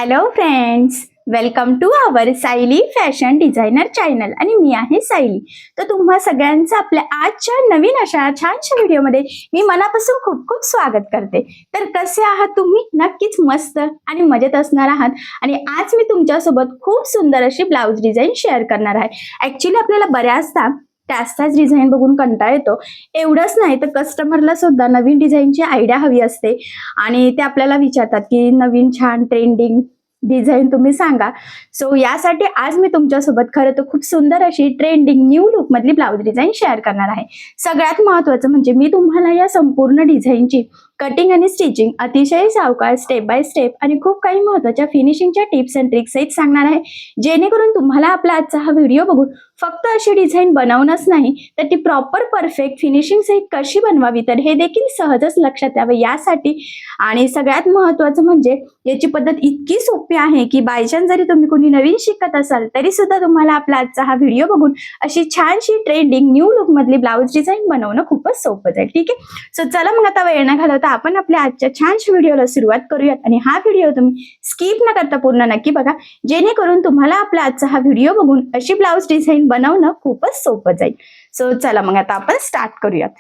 Hello friends, welcome to our Sayali fashion designer channel आणि मी आहे सायली. तर तुम्हा सगळ्यांचं आपल्या आजच्या नवीन अशा छानशा व्हिडिओमध्ये मी मनापासून खूप खूप स्वागत करते. तर कसे आहात तुम्ही? नक्कीच मस्त आणि मजेत असणार आहात. आणि आज मी तुमच्यासोबत खूप सुंदर अशी ब्लाऊज डिझाईन शेअर करणार आहे. ऍक्च्युली आपल्याला बऱ्याचदा त्याच डिझाईन बघून कंटाळा येतो. एवढंच नाही तर कस्टमरला सुद्धा नवीन डिझाईनची आयडिया हवी असते आणि ते आपल्याला विचारतात की नवीन छान ट्रेंडिंग डिझाईन तुम्ही सांगा. सो यासाठी आज मी तुमच्यासोबत खरं तर खूप सुंदर अशी ट्रेंडिंग न्यू लुक मधली ब्लाऊज डिझाईन शेअर करणार आहे. सगळ्यात महत्त्वाचं म्हणजे मी तुम्हाला या संपूर्ण डिझाईनची कटिंग आणि स्टिचिंग अतिशय सावकाश स्टेप बाय स्टेप आणि खूप काही महत्त्वाच्या फिनिशिंगच्या टिप्स अँड ट्रिक्स सहित सांगणार आहे, जेणेकरून तुम्हाला आपला आजचा हा व्हिडिओ बघून फक्त अशी डिझाईन बनवणंच नाही तर ती प्रॉपर परफेक्ट फिनिशिंग सहित कशी बनवावी तर हे देखील सहजच लक्षात यावं यासाठी. आणि सगळ्यात महत्त्वाचं म्हणजे याची पद्धत इतकी सोपी आहे की बायचान्स जरी तुम्ही कोणी नवीन शिकत असाल तरी सुद्धा तुम्हाला आपला आजचा हा व्हिडिओ बघून अशी छानशी ट्रेंडिंग न्यू लुक मधली ब्लाऊज डिझाईन बनवणं खूपच सोपं जाईल. ठीक आहे, सो चला मग आता वेळ न घालवता आपण आपल्या आजच्या छानशा व्हिडिओला सुरुवात करूयात. आणि हा व्हिडिओ तुम्ही स्किप न करता पूर्ण नक्की बघा, जेणेकरून तुम्हाला आपला आजचा हा व्हिडिओ बघून अशी ब्लाऊज डिझाईन बनवणं खूपच सोपं जाईल. सो चला मग आता आपण स्टार्ट करूयात.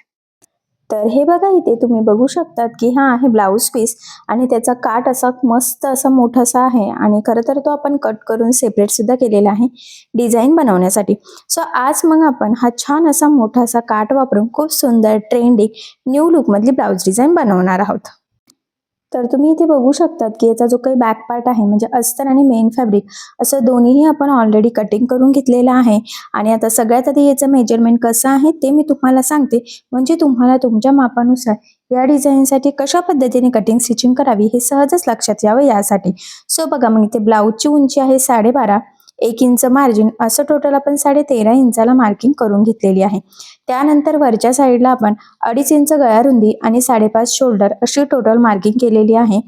तर हे बघा, इथे तुम्ही बघू शकतात की हा आहे ब्लाऊज पीस आणि त्याचा काट असा मस्त असा मोठासा आहे आणि खरं तर तो आपण कट करून सेपरेट सुद्धा केलेला आहे डिझाईन बनवण्यासाठी. सो आज मग आपण हा छान असा मोठासा काट वापरून खूप सुंदर ट्रेंडिंग न्यू लुक मधली ब्लाऊज डिझाईन बनवणार आहोत. तर तुम्ही इथे बघू शकतात की याचा जो काही बॅक पार्ट आहे म्हणजे अस्तर आणि मेन फॅब्रिक असं दोन्हीही आपण ऑलरेडी कटिंग करून घेतलेलं आहे. आणि आता सगळ्यात आधी याचं मेजरमेंट कसं आहे ते मी तुम्हाला सांगते, म्हणजे तुम्हाला तुमच्या मापानुसार या डिझाईनसाठी कशा पद्धतीने कटिंग स्टिचिंग करावी हे सहजच लक्षात यावं यासाठी. सो बघा, मग इथे ब्लाऊजची उंची आहे 12.5, 1 इंच मार्जिन असं टोटल आपण 13.5 इंचाला मार्किंग करून घेतलेली आहे. त्यानंतर वरच्या साईडला आपण 2.5 इंच गळा रुंदी आणि 5.5 शोल्डर अशी टोटल मार्किंग केलेली आहे.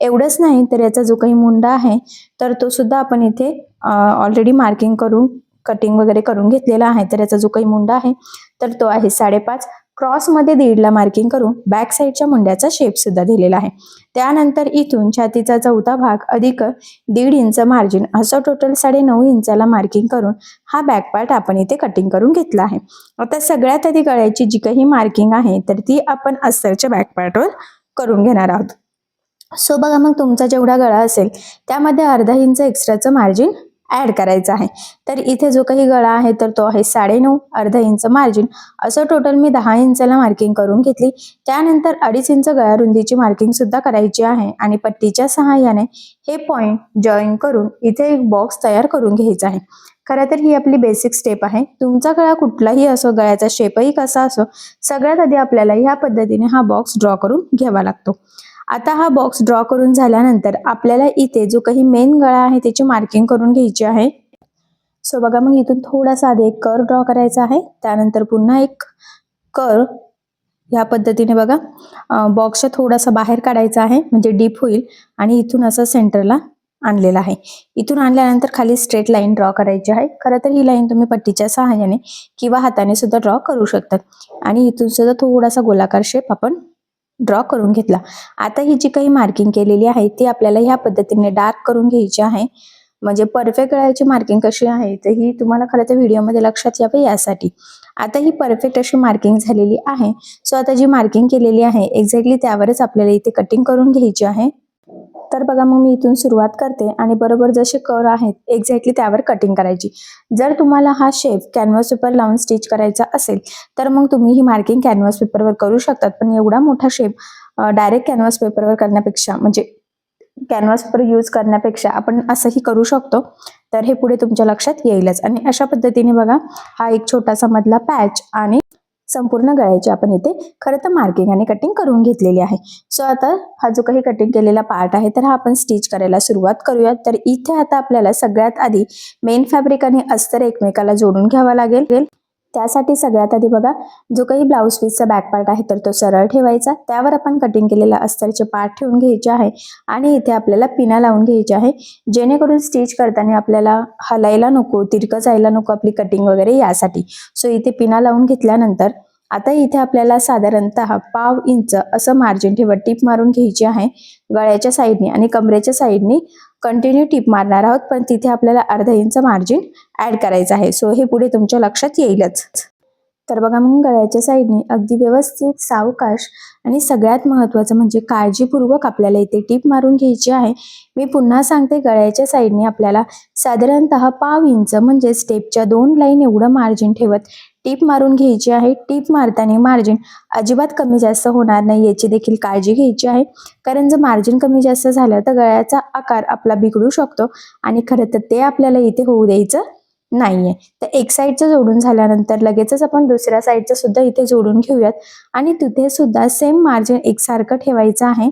एवढंच नाही तर याचा जो काही मुंडा आहे तर तो सुद्धा आपण इथे ऑलरेडी मार्किंग करून कटिंग वगैरे करून घेतलेला आहे. तर याचा जो काही मुंडा आहे तर तो आहे 5.5. क्रॉसमध्ये 1.5ला मार्किंग करून बॅक साईडच्या मुंड्याचा शेप सुद्धा दिलेला आहे. त्यानंतर इथून छातीचा चौथा भाग अधिक 1.5 इंच मार्जिन असं टोटल 9.5 इंचाला मार्किंग करून हा बॅक पार्ट आपण इथे कटिंग करून घेतला आहे. आता सगळ्यात आधी गळ्याची जी काही मार्किंग आहे तर ती आपण अस्तरच्या बॅक पार्टवर करून घेणार आहोत. सो बघा, मग तुमचा जेवढा गळा असेल त्यामध्ये 1/2 इंच एक्स्ट्राचं मार्जिन ऍड करायचं आहे. तर इथे जो काही गळा आहे तर तो आहे 9.5, 1/2 इंच मार्जिन असं टोटल मी 10 इंचाला मार्किंग करून घेतली. त्यानंतर 2.5 इंच गळा रुंदीची मार्किंग सुद्धा करायची आहे आणि पट्टीच्या सहाय्याने हे पॉइंट जॉईन करून इथे एक बॉक्स तयार करून घ्यायचा आहे. खरं तर ही आपली बेसिक स्टेप आहे. तुमचा गळा कुठलाही असो, गळ्याचा शेपही कसा असो, सगळ्यात आधी आपल्याला ह्या पद्धतीने हा बॉक्स ड्रॉ करून घ्यावा लागतो. आता हा बॉक्स ड्रॉ करून झाल्यानंतर आपल्याला इथे जो काही मेन गळा आहे त्याची मार्किंग करून घ्यायची आहे. सो बघा, मग इथून थोडासा आधी एक कर्व ड्रॉ करायचा आहे. त्यानंतर पुन्हा एक कर्व ह्या पद्धतीने बघा बॉक्सच्या थोडासा बाहेर काढायचा आहे म्हणजे डीप होईल आणि इथून असं सेंटरला आणलेला आहे. इथून आणल्यानंतर खाली स्ट्रेट लाईन ड्रॉ करायची आहे. खरं तर ही लाईन तुम्ही पट्टीच्या सहाय्याने किंवा हाताने सुद्धा ड्रॉ करू शकतात. आणि इथून सुद्धा थोडासा गोलाकार शेप आपण ड्रॉ करून घेतला. आता ही जी काही मार्किंग केलेली आहे ती आपल्याला ह्या पद्धतीने डार्क करून घ्यायची आहे. म्हणजे परफेक्ट गळ्याची मार्किंग कशी आहे तर ही तुम्हाला खरं तर व्हिडिओमध्ये लक्षात यावं यासाठी. आता ही परफेक्ट अशी मार्किंग झालेली आहे. सो आता जी मार्किंग केलेली आहे एक्झॅक्टली त्यावरच आपल्याला इथे कटिंग करून घ्यायची आहे. तर बघा, मग मी इथून सुरुवात करते आणि बरोबर जसे कर्व आहेत एक्झॅक्टली त्यावर कटिंग करायची. जर तुम्हाला हा शेप कॅनव्हास पेपर लावून स्टिच करायचा असेल तर मग तुम्ही ही मार्किंग कॅनव्हास पेपरवर करू शकतात. पण एवढा मोठा शेप डायरेक्ट कॅनव्हास पेपरवर करण्यापेक्षा म्हणजे कॅनव्हास पेपर यूज करण्यापेक्षा आपण असंही करू शकतो. तर हे पुढे तुमच्या लक्षात येईलच. आणि अशा पद्धतीने बघा, हा एक छोटासा मधला पॅच आणि संपूर्ण गळ्याची आपण इथे खरं तर मार्किंग आणि कटिंग करून घेतलेली आहे. सो आता हा जो काही कटिंग केलेला पार्ट आहे तर हा आपण स्टिच करायला सुरुवात करूयात. तर इथे आता आपल्याला सगळ्यात आधी मेन फॅब्रिक आणि अस्तर एकमेकाला जोडून घ्यावा लागेल. त्यासाठी सगळ्यात आधी बघा, जो काही ब्लाऊज पीसचा बॅक पार्ट आहे तर तो सरळ ठेवायचा. त्यावर आपण कटिंग केलेला अस्तरचे पार्ट ठेवून घ्यायचे आहे आणि इथे आपल्याला पिना लावून घ्यायची आहे, जेणेकरून स्टिच करताना आपल्याला हलायला नको, तिरकं जायला नको आपली कटिंग वगैरे यासाठी. सो इथे पिना लावून घेतल्यानंतर आता इथे आपल्याला साधारणतः 1/2 इंच असं मार्जिन ठेवत टीप मारून घ्यायची आहे गळ्याच्या साईडने आणि कमरेच्या साईडने कंटिन्यू टिप मारणार आहोत, पण तिथे आपल्याला अर्धा इंच मार्जिन ऍड करायचं आहे. सो हे पुढे तुमच्या लक्षात येईलच. तर बघा मग गळ्याच्या साईडने अगदी व्यवस्थित सावकाश आणि सगळ्यात महत्त्वाचं म्हणजे काळजीपूर्वक आपल्याला इथे टीप मारून घ्यायची आहे. मी पुन्हा सांगते, गळ्याच्या साईडने आपल्याला साधारणतः पाव इंच म्हणजे स्टेपच्या 2 लाईन एवढं मार्जिन ठेवत टीप मारून घ्यायची आहे. टीप मारताना मार्जिन अजिबात कमी जास्त होणार नाही याची देखील काळजी घ्यायची आहे, कारण जर मार्जिन कमी जास्त झालं तर गळ्याचा आकार आपला बिघडू शकतो आणि खरं तर ते आपल्याला इथे होऊ द्यायचं नाहीये. तर एक साईडचं जोडून झाल्यानंतर लगेचच आपण दुसऱ्या साईडचं सुद्धा इथे जोडून घेऊयात आणि तिथे सुद्धा सेम मार्जिन एकसारखं ठेवायचं आहे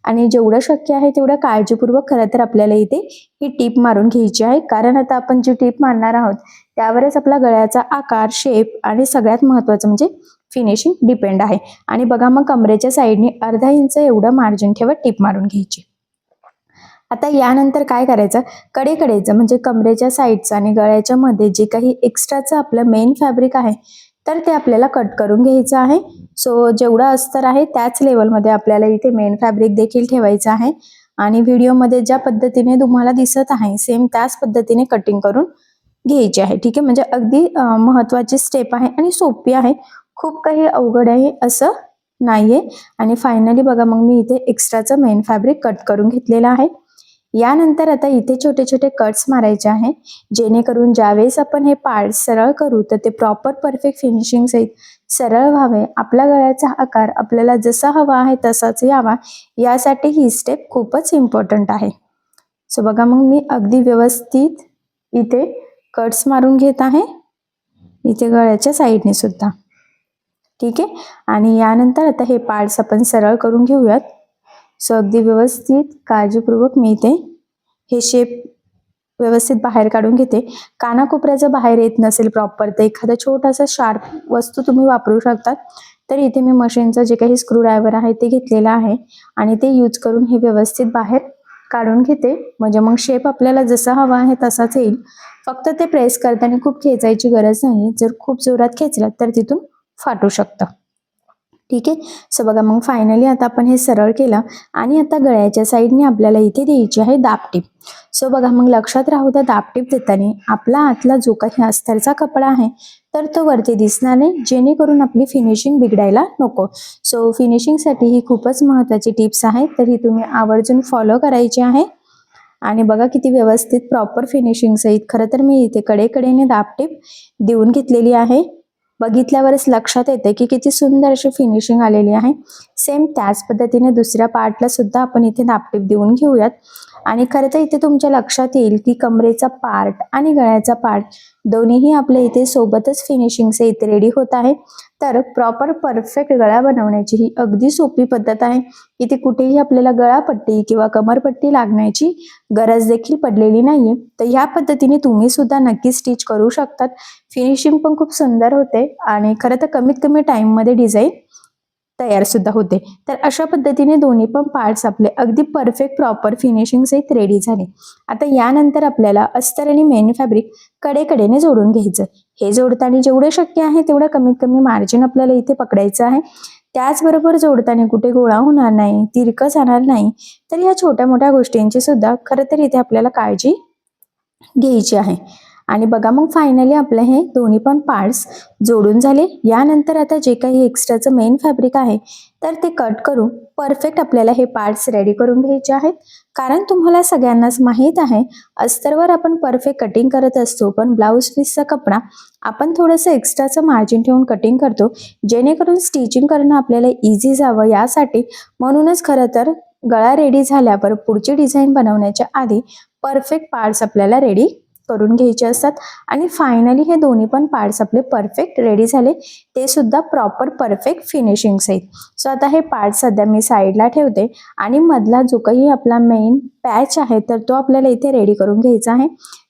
आणि जेवढं शक्य आहे तेवढं काळजीपूर्वक खरं तर आपल्याला इथे ही टीप मारून घ्यायची आहे, कारण आता आपण जी टीप मारणार आहोत त्यावरच आपला गळ्याचा आकार, शेप आणि सगळ्यात महत्त्वाचं म्हणजे फिनिशिंग डिपेंड आहे. आणि बघा मग कमरेच्या साईडने अर्धा इंच एवढं मार्जिन ठेवत टीप मारून घ्यायची. आता यानंतर काय करायचं, कडेकडेचं म्हणजे कमरेच्या साईडचं आणि गळ्याच्या मध्ये जे काही एक्स्ट्राचं आपलं मेन फॅब्रिक आहे तर ते आपल्याला कट करून घ्यायचं आहे. सो जेवढं अस्तर आहे त्याच लेवलमध्ये आपल्याला इथे मेन फॅब्रिक देखील ठेवायचं आहे आणि व्हिडिओमध्ये ज्या पद्धतीने तुम्हाला दिसत आहे सेम त्याच पद्धतीने कटिंग करून घ्यायची आहे. ठीक आहे, म्हणजे अगदी महत्त्वाची स्टेप आहे आणि सोपी आहे, खूप काही अवघड आहे असं नाहीये. आणि फायनली बघा मग मी इथे एक्स्ट्राचं मेन फॅब्रिक कट करून घेतलेलं आहे. यानंतर आता इथे छोटे छोटे कट्स मारायचे आहे, जेणेकरून ज्यावेळेस आपण हे पार्ट सरळ करू तर ते प्रॉपर परफेक्ट फिनिशिंग सहित सरळ व्हावे. आपल्या गळ्याचा आकार आपल्याला जसा हवा आहे तसाच यावा, यासाठी ही स्टेप खूपच इम्पॉर्टंट आहे. सो बघा मग मी अगदी व्यवस्थित इथे कट्स मारून घेत आहे, इथे गळ्याच्या साईडने सुद्धा. ठीक आहे, आणि यानंतर आता हे पार्ट्स आपण सरळ करून घेऊयात. सो अगदी व्यवस्थित काळजीपूर्वक मी इथे हे शेप व्यवस्थित बाहेर काढून घेते. कानाकोपऱ्याचं बाहेर येत नसेल प्रॉपर तर एखादा छोटासा शार्प वस्तू तुम्ही वापरू शकतात. तर इथे मी मशीनचं जे काही स्क्रू ड्रायव्हर आहे ते घेतलेलं आहे आणि ते यूज करून हे व्यवस्थित बाहेर काढून घेते, म्हणजे मग शेप आपल्याला जसा हवा आहे तसाच येईल. फक्त ते प्रेस करताना खूप खेचायची गरज नाही, जर खूप जोरात खेचलं तर तिथून फाटू शकतं. ठीक आहे, सो बघा मग फायनली आता आपण हे सरळ केलं आणि आता गळ्याच्या साईडने आपल्याला इथे द्यायची आहे दाबटीप. सो बघा मग लक्षात राहू द्या, दाबटीप देताना आपला आतला जो काही अस्तरचा कपडा आहे तर तो वरती दिसणार नाही, जेणेकरून आपली फिनिशिंग बिघडायला नको. सो फिनिशिंगसाठी ही खूपच महत्त्वाची टिप्स आहे, तर ही तुम्ही आवर्जून फॉलो करायची आहे. आणि बघा किती व्यवस्थित प्रॉपर फिनिशिंग सहित खरं तर मी इथे कडेकडेने दाबटीप देऊन घेतलेली आहे. बघितल्यावरच लक्षात येते की किती सुंदर अशी फिनिशिंग आलेली आहे. सेम त्याच पद्धतीने दुसऱ्या पार्टला सुद्धा आपण इथे दाबटीप देऊन घेऊयात. आणि खरं तर इथे तुमच्या लक्षात येईल की कमरेचा पार्ट आणि गळ्याचा पार्ट दोन्हीही आपल्या इथे सोबतच फिनिशिंगचे इथे रेडी होत आहे. तर प्रॉपर परफेक्ट गळा बनवण्याची ही अगदी सोपी पद्धत आहे. इथे कुठेही आपल्याला गळापट्टी किंवा कमरपट्टी लागण्याची गरज देखील पडलेली नाहीये. तर ह्या पद्धतीने तुम्ही सुद्धा नक्की स्टिच करू शकतात. फिनिशिंग पण खूप सुंदर होते आणि खरं तर कमीत कमी टाइममध्ये डिझाईन तयार सुद्धा होते. तर अशा पद्धतीने दोन्ही पण पार्ट्स आपले अगदी परफेक्ट प्रॉपर फिनिशिंग सहित रेडी झाले. आता यानंतर आपल्याला अस्तर आणि मेन फॅब्रिक कडेकडेने जोडून घ्यायचं. हे जोडताना जेवढं शक्य आहे तेवढं कमीत कमी मार्जिन आपल्याला इथे पकडायचं आहे. त्याचबरोबर जोडताना कुठे गोळा होणार नाही, तिरकं जाणार नाही. तर या छोट्या मोठ्या गोष्टींची सुद्धा खरं तर इथे आपल्याला काळजी घ्यायची आहे. आणि बघा मग फायनली आपले हे दोन्ही पण पार्ट्स जोडून झाले. यानंतर आता जे काही एक्स्ट्राचं मेन फॅब्रिक आहे तर ते कट करून परफेक्ट आपल्याला हे पार्ट्स रेडी करून घ्यायचे आहेत. कारण तुम्हाला सगळ्यांनाच माहीत आहे अस्तरवर आपण परफेक्ट कटिंग करत असतो, पण ब्लाऊज पीसचा कपडा आपण थोडंसं एक्स्ट्राचं मार्जिन ठेवून कटिंग करतो, जेणेकरून स्टिचिंग करणं आपल्याला इझी जावं यासाठी. म्हणूनच खरं तर गळा रेडी झाल्यावर पुढची डिझाईन बनवण्याच्या आधी परफेक्ट पार्ट्स आपल्याला रेडी करून घ्यायचे असतात. आणि फायनली हे दोन्ही पण पार्ट्स आपले परफेक्ट रेडी झाले, ते सुद्धा प्रॉपर परफेक्ट फिनिशिंग सहित. सो आता हे पार्ट सध्या मी साईडला ठेवते आणि मधला जो काही आपला मेन पॅच आहे तर तो आपल्याला इथे रेडी करून घ्यायचा आहे.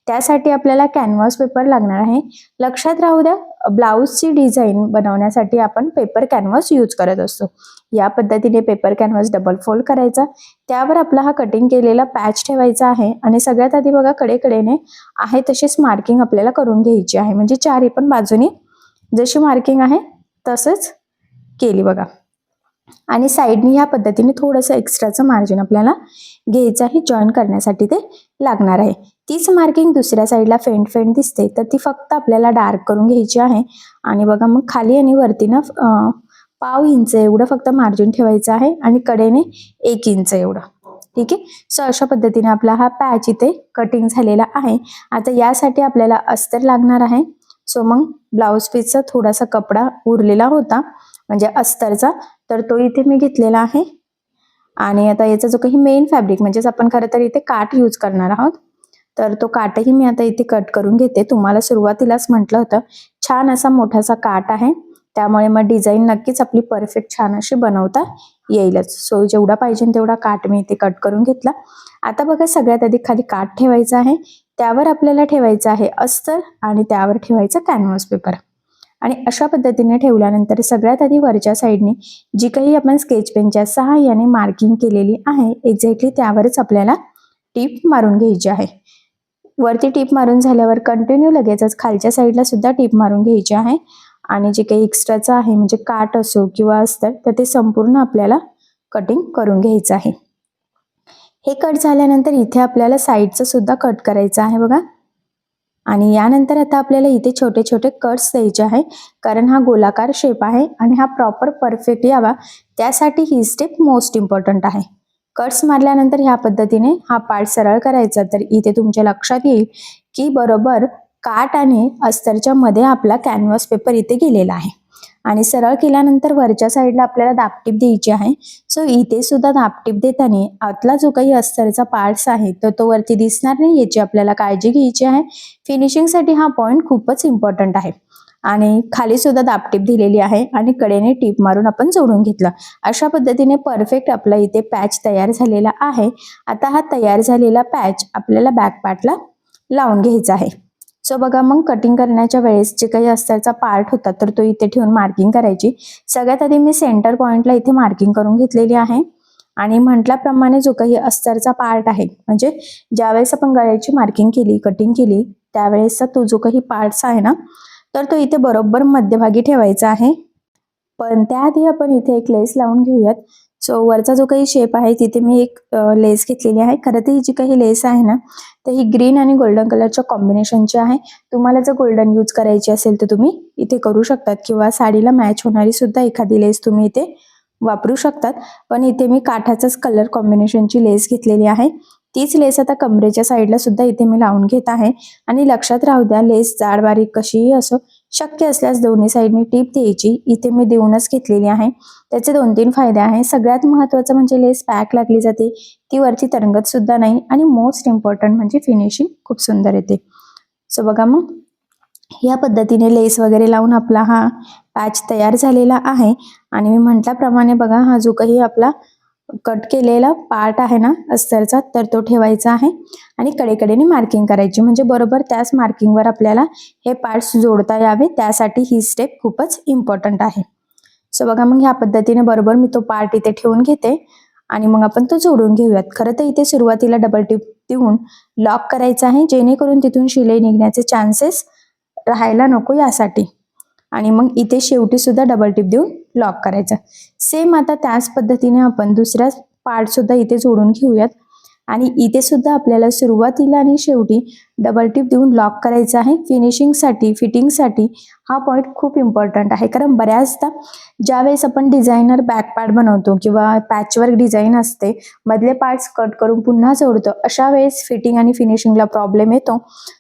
त्यासाठी आपल्याला कॅनव्हास पेपर लागणार आहे. लक्षात राहू द्या, ब्लाऊजची डिझाईन बनवण्यासाठी आपण पेपर कॅनव्हास यूज करत असतो. या पद्धतीने पेपर कॅनव्हास डबल फोल्ड करायचा, त्यावर आपला हा कटिंग केलेला पॅच ठेवायचा आहे आणि सगळ्यात आधी बघा कडेकडेने आहे तशीच मार्किंग आपल्याला करून घ्यायची आहे. म्हणजे चारही पण बाजूनी जशी मार्किंग आहे तसंच केली बघा. आणि साईडनी ह्या पद्धतीने थोडंसं एक्स्ट्राचं मार्जिन आपल्याला घ्यायचं आहे, जॉईन करण्यासाठी ते लागणार आहे. तीच मार्किंग दुसऱ्या साईडला फेंट फेंट दिसते तर ती फक्त आपल्याला डार्क करून घ्यायची आहे. आणि बघा मग खाली आणि वरती ना 1/2 इंच एवढं फक्त मार्जिन ठेवायचं आहे आणि कडेने 1 इंच एवढं. ठीक आहे. सो अशा पद्धतीने आपला हा पॅच इथे कटिंग झालेला आहे. आता यासाठी आपल्याला अस्तर लागणार आहे. सो मग ब्लाऊज पीसचा थोडासा कपडा उरलेला होता म्हणजे अस्तरचा, तर तो इथे मी घेतलेला आहे. आणि आता याचा जो काही मेन फॅब्रिक म्हणजेच आपण खरं तर इथे काठ यूज करणार आहोत, तर तो काठही मी आता इथे कट करून घेते. तुम्हाला सुरुवातीलाच म्हटलं होतं छान असा मोठासा काठ आहे, त्यामुळे मग डिझाईन नक्कीच आपली परफेक्ट छान अशी बनवता येईलच. सो जेवढा पाहिजे तेवढा काठ मी इथे कट करून घेतला. आता बघा सगळ्यात आधी खाली काठ ठेवायचा आहे, त्यावर आपल्याला ठेवायचं आहे अस्तर आणि त्यावर ठेवायचा कॅनव्हास पेपर. आणि अशा पद्धतीने ठेवल्यानंतर सगळ्यात आधी वरच्या साईडने जी काही आपण स्केच पेनच्या सहाय्याने मार्किंग केलेली आहे एक्झॅक्टली त्यावरच आपल्याला टीप मारून घ्यायची आहे. वरती टीप मारून झाल्यावर कंटिन्यू लगेचच खालच्या साईडला सुद्धा टीप मारून घ्यायची आहे. आणि जे काही एक्स्ट्राचं आहे म्हणजे काठ असो किंवा अस्तर तर ते संपूर्ण आपल्याला कटिंग करून घ्यायचं आहे. हे कट झाल्यानंतर इथे आपल्याला साईडचं सुद्धा कट करायचं आहे बघा. आणि यानंतर आता आपल्याला इथे छोटे छोटे कट्स द्यायचे आहे, कारण हा गोलाकार शेप आहे आणि हा प्रॉपर परफेक्ट यावा त्यासाठी ही स्टेप मोस्ट इम्पॉर्टंट आहे. कट्स मारल्यानंतर ह्या पद्धतीने हा पार्ट सरळ करायचा, तर इथे तुमच्या लक्षात येईल की बरोबर काठ आणि अस्तरच्या मध्ये आपला कॅनव्हास पेपर इथे गेलेला आहे. आणि सरळ केल्यानंतर वरच्या साईडला आपल्याला दाबटीप द्यायची आहे. सो इथे सुद्धा दाबटीप देताना आतला जो काही अस्तरचा पार्ट्स आहे तर तो वरती दिसणार नाही याची आपल्याला काळजी घ्यायची आहे. फिनिशिंगसाठी हा पॉइंट खूपच इम्पॉर्टंट आहे. आणि खाली सुद्धा दाबटीप दिलेली आहे आणि कडेने टीप मारून आपण जोडून घेतलं. अशा पद्धतीने परफेक्ट आपला इथे पॅच तयार झालेला आहे. आता हा तयार झालेला पॅच आपल्याला बॅक पार्टला लावून घ्यायचा आहे. सो बघा मग कटिंग करण्याच्या वेळेस जे काही अस्तरचा पार्ट होता तर तो इथे ठेवून मार्किंग करायची. सगळ्यात आधी मी सेंटर पॉइंटला इथे मार्किंग करून घेतलेली आहे. आणि म्हटल्याप्रमाणे जो काही अस्तरचा पार्ट आहे म्हणजे ज्यावेळेस आपण गळ्याची मार्किंग केली कटिंग केली त्यावेळेसचा तो जो काही पार्ट्स आहे ना तर तो इथे बरोबर मध्यभागी ठेवायचा आहे. पण त्याआधी आपण इथे एक लेस लावून घेऊयात. सो वरचा जो काही शेप आहे तिथे मी एक लेस घेतलेली आहे. खरं तर ही जी काही लेस आहे ना तर ही ग्रीन आणि गोल्डन कलरच्या कॉम्बिनेशनची आहे. तुम्हाला जर गोल्डन यूज करायची असेल तर तुम्ही इथे करू शकतात किंवा साडीला मॅच होणारी सुद्धा एखादी लेस तुम्ही इथे वापरू शकतात. पण इथे मी काठाचाच कलर कॉम्बिनेशनची लेस घेतलेली आहे. तीच लेस आता कमरेच्या साईडला सुद्धा इथे मी लावून घेत आहे. आणि लक्षात राहू द्या लेस जाड बारीक कशीही असो, शक्य असल्यास दोन्ही साईडनी टीप द्यायची. इथे मी देऊनच घेतलेली आहे. त्याचे 2-3 फायदे आहे. सगळ्यात महत्त्वाचं म्हणजे लेस पॅक लागली जाते, ती वरती तरंगत सुद्धा नाही आणि मोस्ट इम्पॉर्टंट म्हणजे फिनिशिंग खूप सुंदर येते. सो बघा मग या पद्धतीने लेस वगैरे लावून आपला हा पॅच तयार झालेला आहे. आणि मी म्हटल्याप्रमाणे बघा हा जो काही आपला कट केलेला पार्ट आहे ना अस्तरचा तर तो ठेवायचा आहे आणि कडेकडेने मार्किंग करायची म्हणजे बरोबर त्याच मार्किंगवर आपल्याला हे पार्ट्स जोडता यावे त्यासाठी ही स्टेप खूपच इम्पॉर्टंट आहे. सो बघा मग ह्या पद्धतीने बरोबर मी तो पार्ट इथे ठेवून घेते आणि मग आपण तो जोडून घेऊयात. खरं तर इथे सुरुवातीला डबल टिप देऊन लॉक करायचा आहे जेणेकरून तिथून शिलाई निघण्याचे चान्सेस राहायला नको यासाठी. आणि मग इथे शेवटी सुद्धा डबल टिप देऊन लॉक करायचं. सेम आता त्याच पद्धतीने आपण दुसऱ्या पार्ट सुद्धा इथे जोडून घेऊयात. आणि इथे सुद्धा आपल्याला सुरुवातीला आणि शेवटी डबल टिप देऊन लॉक करायचं आहे. फिनिशिंगसाठी फिटिंगसाठी हा पॉईंट खूप इम्पॉर्टंट आहे, कारण बऱ्याचदा ज्यावेळेस आपण डिझायनर बॅक पार्ट बनवतो किंवा पॅचवर्क डिझाईन असते मधले पार्ट्स कट करून पुन्हा जोडतो अशा वेळेस फिटिंग आणि फिनिशिंगला प्रॉब्लेम येतो.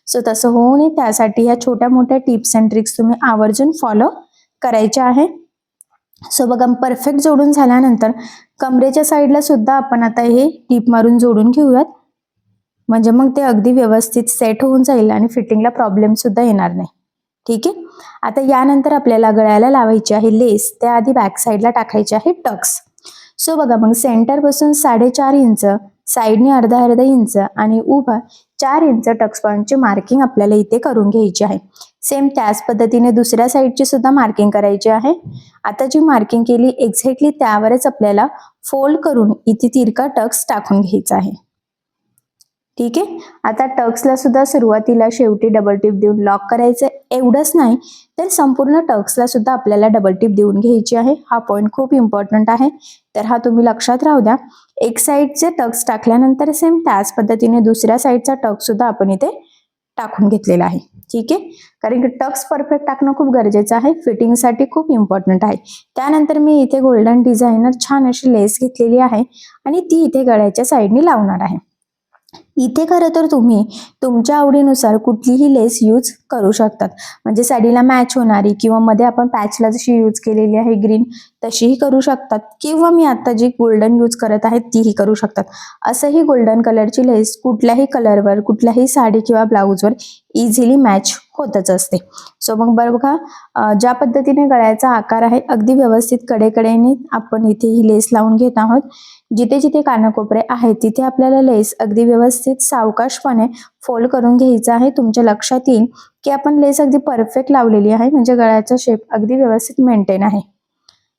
सो तसं होऊ नये त्यासाठी ह्या छोट्या मोठ्या टिप्स अँड ट्रिक्स तुम्ही आवर्जून फॉलो करायच्या आहे. सो बघा परफेक्ट जोडून झाल्यानंतर कमरेच्या साईडला सुद्धा आपण आता हे टीप मारून जोडून घेऊयात म्हणजे मग ते अगदी व्यवस्थित सेट होऊन जाईल आणि फिटिंगला प्रॉब्लेम सुद्धा येणार नाही. ठीक आहे. आता यानंतर आपल्याला गळ्याला लावायची आहे लेस, त्याआधी बॅक साईडला टाकायचे आहे टक्स. सो बघा मग सेंटर पासून 4.5 इंच, साईडने अर्धा इंच आणि उभा 4 इंच टक्स पॉईंटची मार्किंग आपल्याला इथे करून घ्यायची आहे. सेम त्याच पद्धतीने दुसऱ्या साईडची सुद्धा मार्किंग करायची आहे. आता जी मार्किंग केली एक्झॅक्टली त्यावरच आपल्याला फोल्ड करून इथे तिरका टक्स टाकून घ्यायचा आहे. ठीक आहे. आता टक्सला सुद्धा सुरुवातीला शेवटी डबल टिप देऊन लॉक करायचं. एवढंच नाही तर संपूर्ण टक्सला सुद्धा आपल्याला डबल टिप देऊन घ्यायची आहे. हा पॉईंट खूप इम्पॉर्टंट आहे, तर हा तुम्ही लक्षात राहू द्या. एक साईडचे टक्स टाकल्यानंतर सेम त्याच पद्धतीने दुसऱ्या साईडचा टक्स सुद्धा आपण इथे टाकून घेतलेला आहे. ठीक आहे, कारण की टक्स परफेक्ट टाकणं खूप गरजेचं आहे, फिटिंगसाठी खूप इम्पॉर्टंट आहे. त्यानंतर मी इथे गोल्डन डिझायनर छान अशी लेस घेतलेली आहे आणि ती इथे गळ्याच्या साईडने लावणार आहे. इथे खरं तर तुम्ही तुमच्या आवडीनुसार कुठलीही लेस यूज करू शकतात, म्हणजे साडीला मॅच होणारी किंवा मध्ये आपण पॅचला जशी यूज केलेली आहे ग्रीन तशीही करू शकतात, किंवा मी आता जी गोल्डन यूज करत आहे तीही करू शकतात. असंही गोल्डन कलरची लेस कुठल्याही कलरवर कुठल्याही साडी किंवा ब्लाऊजवर इझिली मॅच होतच असते. सो मग बघा, ज्या पद्धतीने गळ्याचा आकार आहे अगदी व्यवस्थित कडेकडेने आपण इथे ही लेस लावून घेत आहोत. जिथे जिथे कानाकोपरे आहेत तिथे आपल्याला लेस अगदी व्यवस्थित सावकाशपणे फोल्ड करून घ्यायचं आहे. तुमच्या लक्षात येईल की आपण लेस अगदी परफेक्ट लावलेली आहे, म्हणजे गळ्याचा शेप अगदी व्यवस्थित मेंटेन आहे.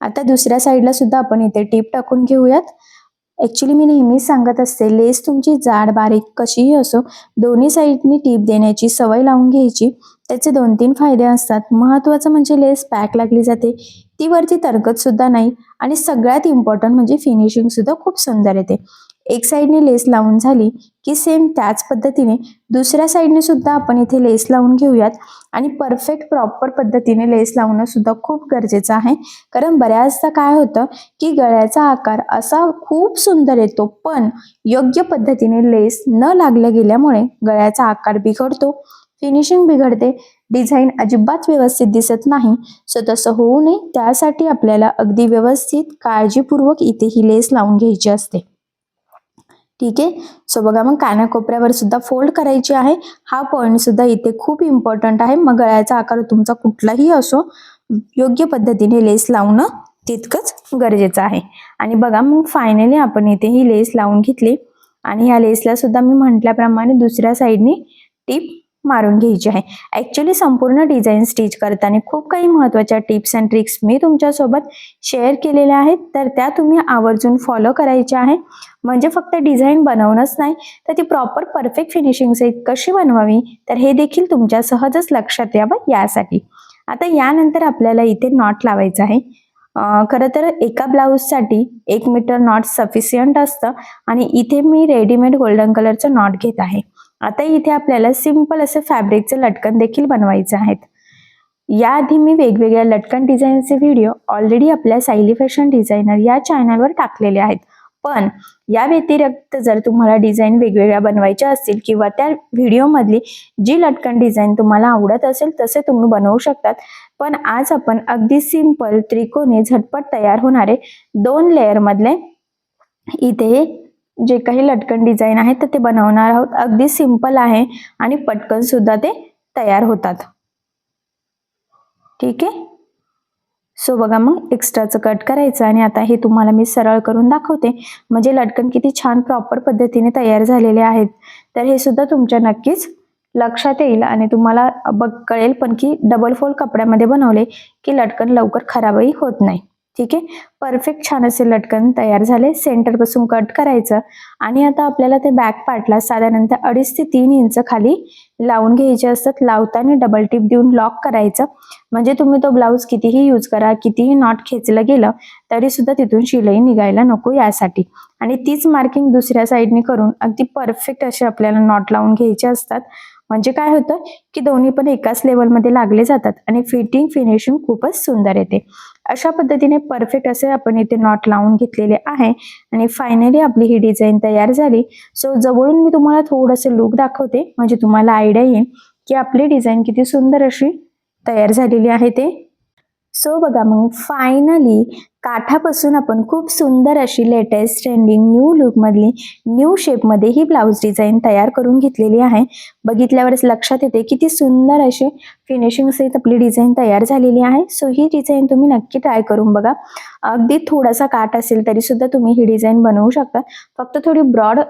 आता दुसऱ्या साईडला सुद्धा आपण इथे टीप टाकून घेऊयात. ॲक्च्युली मी नेहमीच सांगत असते, लेस तुमची जाड बारीक कशीही असो, दोन्ही साईडनी टीप देण्याची सवय लावून घ्यायची. त्याचे 2-3 फायदे असतात. महत्त्वाचं म्हणजे लेस पॅक लागली जाते, ती वरती तरकत सुद्धा नाही, आणि सगळ्यात इम्पॉर्टंट म्हणजे फिनिशिंग सुद्धा खूप सुंदर येते. एक साईडने लेस लावून झाली की सेम त्याच पद्धतीने दुसऱ्या साईडने सुद्धा आपण इथे लेस लावून घेऊयात. आणि परफेक्ट प्रॉपर पद्धतीने लेस लावणं सुद्धा खूप गरजेचं आहे, कारण बऱ्याचदा काय होतं की गळ्याचा आकार असा खूप सुंदर येतो, पण योग्य पद्धतीने लेस न लागल्या गेल्यामुळे गळ्याचा आकार बिघडतो, फिनिशिंग बिघडते, डिझाईन अजिबात व्यवस्थित दिसत नाही. सो तसं होऊ नये त्यासाठी आपल्याला अगदी व्यवस्थित काळजीपूर्वक इथे ही लेस लावून घ्यायची असते. ठीक आहे. सो बघा, मग कानाकोपऱ्यावर सुद्धा फोल्ड करायची आहे. हा पॉईंट सुद्धा इथे खूप इम्पॉर्टंट आहे. मग गळ्याचा आकार तुमचा कुठलाही असो, योग्य पद्धतीने लेस लावणं तितकंच गरजेचं आहे. आणि बघा, मग फायनली आपण इथे ही लेस लावून घेतली आणि ह्या लेसला सुद्धा मी म्हटल्याप्रमाणे दुसऱ्या साईडने टीप मारून घ्यायची आहे. ॲक्च्युली संपूर्ण डिझाईन स्टिच करताना खूप काही महत्त्वाच्या टिप्स अँड ट्रिक्स मी तुमच्यासोबत शेअर केलेल्या आहेत, तर त्या तुम्ही आवर्जून फॉलो करायच्या आहे. म्हणजे फक्त डिझाईन बनवणंच नाही, तर ती प्रॉपर परफेक्ट फिनिशिंग सहित कशी बनवावी तर हे देखील तुमच्या सहजच लक्षात यावं यासाठी. आता यानंतर आपल्याला इथे नॉट लावायचं आहे. खरं तर एका ब्लाऊजसाठी 1 मीटर नॉट सफिशियंट असतं, आणि इथे मी रेडीमेड गोल्डन कलरचं नॉट घेत आहे. आता इथे आपल्याला सिंपल असं फॅब्रिकचे लटकन देखील बनवायचे आहेत. याआधी मी वेगवेगळ्या लटकन डिझाईनचे व्हिडिओ ऑलरेडी आपल्या सायली फॅशन डिझायनर या चॅनलवर टाकलेले आहेत, पण या व्यतिरिक्त जर तुम्हाला डिझाईन वेगवेगळ्या बनवायच्या असतील किंवा त्या व्हिडिओमधली जी लटकन डिझाईन तुम्हाला आवडत असेल तसे तुम्ही बनवू शकतात. पण आज आपण अगदी सिंपल त्रिकोणी झटपट तयार होणारे 2 लेअर मधले इथे जे काही लटकन डिझाईन आहेत तर ते बनवणार आहोत. अगदी सिंपल आहे आणि पटकन सुद्धा ते तयार होतात. ठीक आहे. सो बघा, मग एक्स्ट्राचं कट करायचं आणि आता हे तुम्हाला मी सरळ करून दाखवते, म्हणजे लटकन किती छान प्रॉपर पद्धतीने तयार झालेले आहेत. तर हे सुद्धा तुमच्या नक्कीच लक्षात येईल आणि तुम्हाला कळेल पण की डबल फोल्ड कपड्यामध्ये बनवले की लटकन लवकर खराबही होत नाही. ठीक आहे. परफेक्ट छान असे लटकन तयार झाले. सेंटर पासून कट करायचं आणि आता आपल्याला ते बॅक पार्टला साधारणतः 2.5 ते 3 इंच खाली लावून घ्यायचे असतात. लावताना डबल टिप देऊन लॉक करायचं, म्हणजे तुम्ही तो ब्लाऊज कितीही यूज करा, कितीही नॉट खेचलं गेलं तरी सुद्धा तिथून शिलाई निघायला नको यासाठी. आणि तीच मार्किंग दुसऱ्या साईडने करून अगदी परफेक्ट असे आपल्याला नॉट लावून घ्यायचे असतात. म्हणजे काय होतं की दोन्ही पण एकाच लेवलमध्ये लागले जातात आणि फिनिशिंग खूपच सुंदर येते. अशा पद्धतीने परफेक्ट असे आपण इथे नॉट लावून घेतलेले आहे आणि फायनली आपली ही डिझाईन तयार झाली. सो जवळून मी तुम्हाला थोडंसं लुक दाखवते, म्हणजे तुम्हाला आयडिया येईल की आपली डिझाईन किती सुंदर अशी तयार झालेली आहे ते. सो बघा, मग फायनली काठापासून आपण खूप सुंदर अशी लेटेस्ट ट्रेंडिंग न्यू लुकमधली न्यू शेपमध्ये ही ब्लाऊज डिझाईन तयार करून घेतलेली आहे. बघितल्यावरच लक्षात येते किती सुंदर अशी फिनिशिंग सहित आपली डिझाईन तयार झालेली आहे. सो ही डिझाईन तुम्ही नक्की ट्राय करून बघा. अगदी थोडासा काठ असेल तरी सुद्धा तुम्ही ही डिझाईन बनवू शकता. फक्त थोडी ब्रॉड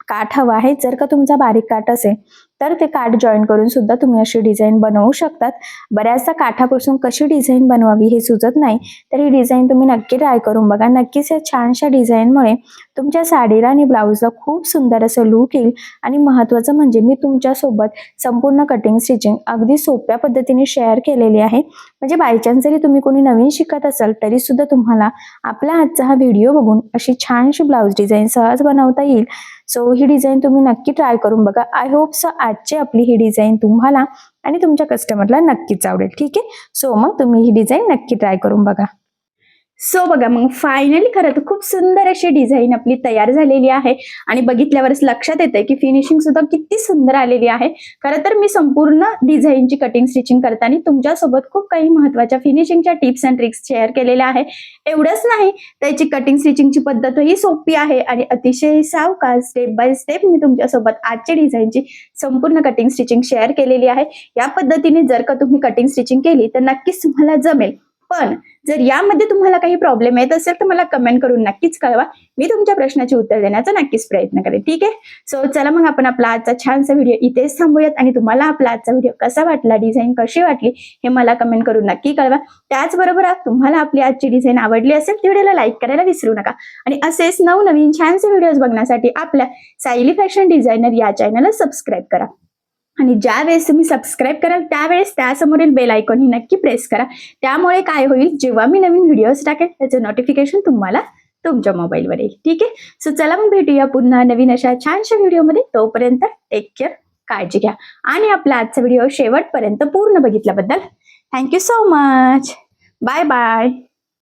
काठ हवा आहे. जर का तुमचा बारीक काठ असेल तर ते काठ जॉईन करून सुद्धा तुम्ही अशी डिझाईन बनवू शकतात. बऱ्याचदा काठापासून कशी डिझाईन बनवावी हे सुचत नाही, तर ही डिझाईन तुम्ही नक्की ट्राय करून बघा. नक्कीच या छानशा डिझाईनमुळे तुमच्या साडीला आणि ब्लाऊजला खूप सुंदर असं लूक येईल. आणि महत्त्वाचं म्हणजे मी तुमच्यासोबत संपूर्ण कटिंग स्टिचिंग अगदी सोप्या पद्धतीने शेअर केलेली आहे. म्हणजे बायचान्स जरी तुम्ही कोणी नवीन शिकत असाल तरी सुद्धा तुम्हाला आपला आजचा हा व्हिडिओ बघून अशी छानशी ब्लाऊज डिझाईन सहज बनवता येईल. सो ही डिझाईन तुम्ही नक्की ट्राय करून बघा. आय होप सो आजची आपली ही डिझाईन तुम्हाला आणि तुमच्या कस्टमरला नक्कीच आवडेल. ठीक आहे. सो मग तुम्ही ही डिझाईन नक्की ट्राय करून बघा. सो बघा मग फायनली खरं तर खूप सुंदर अशी डिझाईन आपली तयार झालेली आहे आणि बघितल्यावरच लक्षात येतंय की फिनिशिंग सुद्धा किती सुंदर आलेली आहे. खरं तर मी संपूर्ण डिझाईनची कटिंग स्टिचिंग करताना तुमच्यासोबत खूप काही महत्त्वाच्या फिनिशिंगच्या टिप्स अँड ट्रिक्स शेअर केलेल्या आहे. एवढंच नाही, त्याची कटिंग स्टिचिंगची पद्धतही सोपी आहे आणि अतिशय सावकाश स्टेप बाय स्टेप मी तुमच्यासोबत आजची डिझाईनची संपूर्ण कटिंग स्टिचिंग शेअर केलेली आहे. या पद्धतीने जर का तुम्ही कटिंग स्टिचिंग केली तर नक्कीच तुम्हाला जमेल. पण जर यामध्ये तुम्हाला काही प्रॉब्लेम येत असेल तर मला कमेंट करून नक्कीच कळवा. मी तुमच्या प्रश्नाचे उत्तर देण्याचा नक्कीच प्रयत्न करेन. ठीक आहे. सो चला मग आपण आपला आजचा छानसा व्हिडिओ इथेच थांबूयात आणि तुम्हाला आपला आजचा व्हिडिओ कसा वाटला, डिझाईन कशी वाटली हे मला कमेंट करून नक्की कळवा. त्याचबरोबर तुम्हाला आपली आजची डिझाईन आवडली असेल तर व्हिडिओला लाईक करायला विसरू नका आणि असेच नवनवीन छानसे व्हिडिओज बघण्यासाठी आपल्या सायली फॅशन डिझायनर या चॅनलला सबस्क्राईब करा. आणि ज्या वेळेस तुम्ही सबस्क्राईब कराल त्यावेळेस त्यासमोरील बेल आयकॉन ही नक्की प्रेस करा. त्यामुळे काय होईल, जेव्हा मी नवीन व्हिडिओज टाकेल त्याचं नोटिफिकेशन तुम्हाला तुमच्या मोबाईलवर येईल. ठीक आहे. सो चला मग भेटूया पुन्हा नवीन अशा छानशा व्हिडिओमध्ये. तोपर्यंत टेक केअर, काळजी घ्या आणि आपला आजचा व्हिडिओ शेवटपर्यंत पूर्ण बघितल्याबद्दल thank you so much. Bye bye.